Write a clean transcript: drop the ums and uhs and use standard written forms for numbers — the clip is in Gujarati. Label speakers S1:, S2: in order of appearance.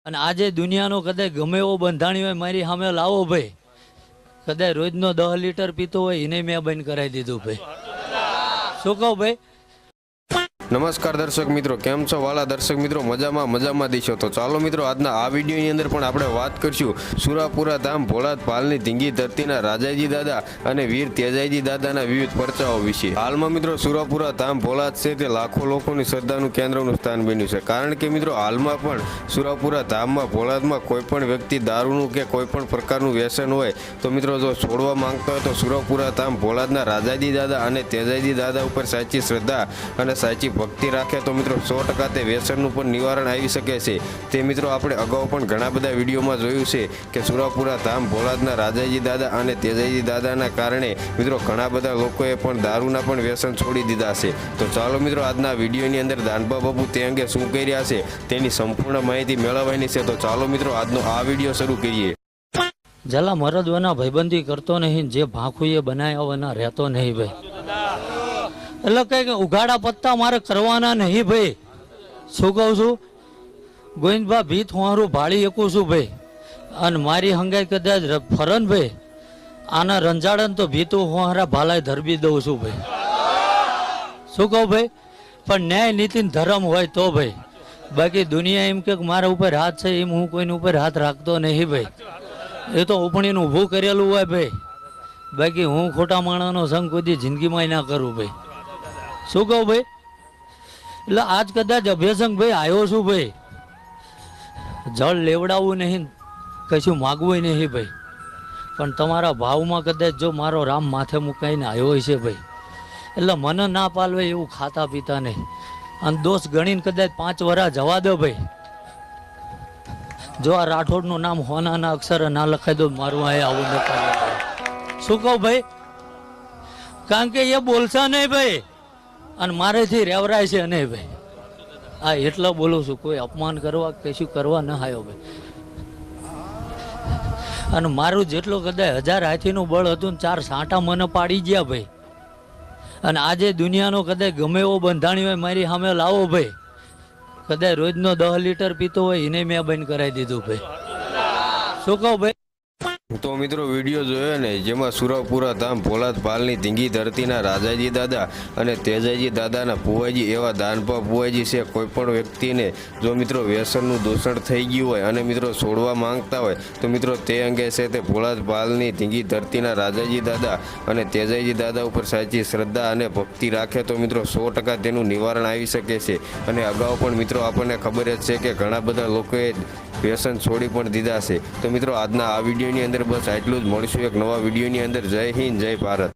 S1: અને આજે દુનિયાનો કદાચ ગમે એવો બંધાણી હોય મારી સામે લાવો ભાઈ, કદાચ રોજનો 10 લીટર પીતો હોય એને મેં બંધ કરાવી દીધું ભાઈ. શું કહું ભાઈ?
S2: નમસ્કાર દર્શક મિત્રો, કેમ છો વાલા દર્શક મિત્રો? મજામાં દીશો. તો ચાલો મિત્રો, આજના આ વિડીયોની અંદર પણ આપણે વાત કરીશું સુરાપુરા ધામ ભોળાત પાલની ધીંગી ધરતીના રાજાજી દાદા અને વીર તેજાઈજી દાદાના વિવિધ પરચાઓ વિશે. હાલમાં મિત્રો સુરાપુરા ધામ ભોળાત છે તે લાખો લોકોની શ્રદ્ધાનું કેન્દ્રનું સ્થાન બન્યું છે, કારણ કે મિત્રો હાલમાં પણ સુરાપુરા ધામમાં ભોળાતમાં કોઈ પણ વ્યક્તિ દારૂનું કે કોઈ પણ પ્રકારનું વ્યસન હોય તો મિત્રો જો છોડવા માંગતા હોય તો સુરાપુરા ધામ ભોળાતના રાજાજી દાદા અને તેજાઈજી દાદા ઉપર સાચી શ્રદ્ધા અને સાચી ભક્તિ રાખે તો મિત્રો 100% તે વ્યસનનું પણ નિવારણ આવી શકે છે. તે મિત્રો આપણે અગાઉ પણ ઘણા બધા વિડીયોમાં જોયું છે કે સુરાપુરા ધામ ભોળાતના રાજાજી દાદા અને તેજાઈજી દાદાના કારણે મિત્રો ઘણા બધા લોકોએ પણ દારૂના પણ વ્યસન છોડી દીધા છે. તો ચાલો મિત્રો, આજના વિડીયોની અંદર દાનબા બાપુ તે અંગે શું કહી રહ્યા છે તેની સંપૂર્ણ માહિતી મેળવવાની છે. તો ચાલો મિત્રો, આજનો આ વિડીયો શરૂ કરીએ.
S1: જલા મરદવાના ભાઈબંધી કરતો નહીં, જે ભાંખુએ બનાવવાના રહેતો નહીં ભાઈ. એટલે કઈ ઉઘાડા પત્તા મારે કરવાના નહીં ભાઈ. શું કહું છું? ગોવિંદભા ભીત હું ભાળી શકું છું ભાઈ, અને મારી હંગાઈ કદાચ ફરન ભાઈ આના રંજાડન તો ભીતું હું હારા ભાલાય ધરબી દઉં છું ભાઈ. શું કહું ભાઈ? પણ ન્યાય નીતિ ધર્મ હોય તો ભાઈ. બાકી દુનિયા એમ કે મારા ઉપર હાથ છે એમ હું કોઈની ઉપર હાથ રાખતો નહીં ભાઈ. એ તો ઉપણીનું ઊભું કરેલું હોય ભાઈ. બાકી હું ખોટા માણસનો સંગ કોઈ જિંદગીમાં ના કરું ભાઈ. શું કહું ભાઈ? એટલે આજ કદાચ અભ્યાસંગ ભાઈ આવ્યો છું ભાઈ, જળ લેવડાવવું નહીં, કશું માગવું નહીં ભાઈ, પણ તમારા ભાવમાં કદાચ જો મારો રામ માથે મુકાઈને આવ્યો છે ભાઈ, એટલે મને ના પાલવે એવું ખાતા પીતા નહીં. અને દોષ ગણીને કદાચ 5 વર્ષ જવા દો ભાઈ. જો આ રાઠોડનું નામ હોનાના અક્ષર ના લખાઈ દો, મારું આ આવું ન પાલે. શું કહું ભાઈ? કારણ કે એ બોલશે નહીં ભાઈ, અને મારેથી રેવરાય છે નહીં ભાઈ. આ એટલા બોલું છું, કોઈ અપમાન કરવા કશું કરવા ન આવ્યો ભાઈ. અને મારું જેટલું કદાચ 1000 હાથીનું બળ હતું ને 4 સાંટા મને પાડી ગયા ભાઈ. અને આજે દુનિયાનો કદાચ ગમે એવો બંધાણી હોય મારી સામે લાવો ભાઈ, કદાચ રોજનો 10 લીટર પીતો હોય એને મેં બંધ કરાવી દીધું ભાઈ. શું કહું ભાઈ?
S2: તો મિત્રો વિડીયો જોયો ને, જેમાં સુરાપુરા ધામ ભોળાત પાલની ધીંગી ધરતીના રાજાજી દાદા અને તેજાઈજી દાદાના ભુવાજી એવા દાનભા ભુવાજી છે. કોઈ પણ વ્યક્તિને જો મિત્રો વ્યસનનું દૂષણ થઈ ગયું હોય અને મિત્રો છોડવા માંગતા હોય તો મિત્રો તે અંગે છે તે ભોળાત પાલની ધીંગી ધરતીના રાજાજી દાદા અને તેજાઈજી દાદા ઉપર સાચી શ્રદ્ધા અને ભક્તિ રાખે તો મિત્રો 100% તેનું નિવારણ આવી શકે છે. અને અગાઉ પણ મિત્રો આપણને ખબર જ છે કે ઘણા બધા લોકોએ વ્યસન છોડી પણ દીધા છે. તો મિત્રો આજના આ વિડીયોની અંદર બસ આટલું જ. મળીશું એક નવા વિડીયોની અંદર. જય હિન્દ, જય ભારત.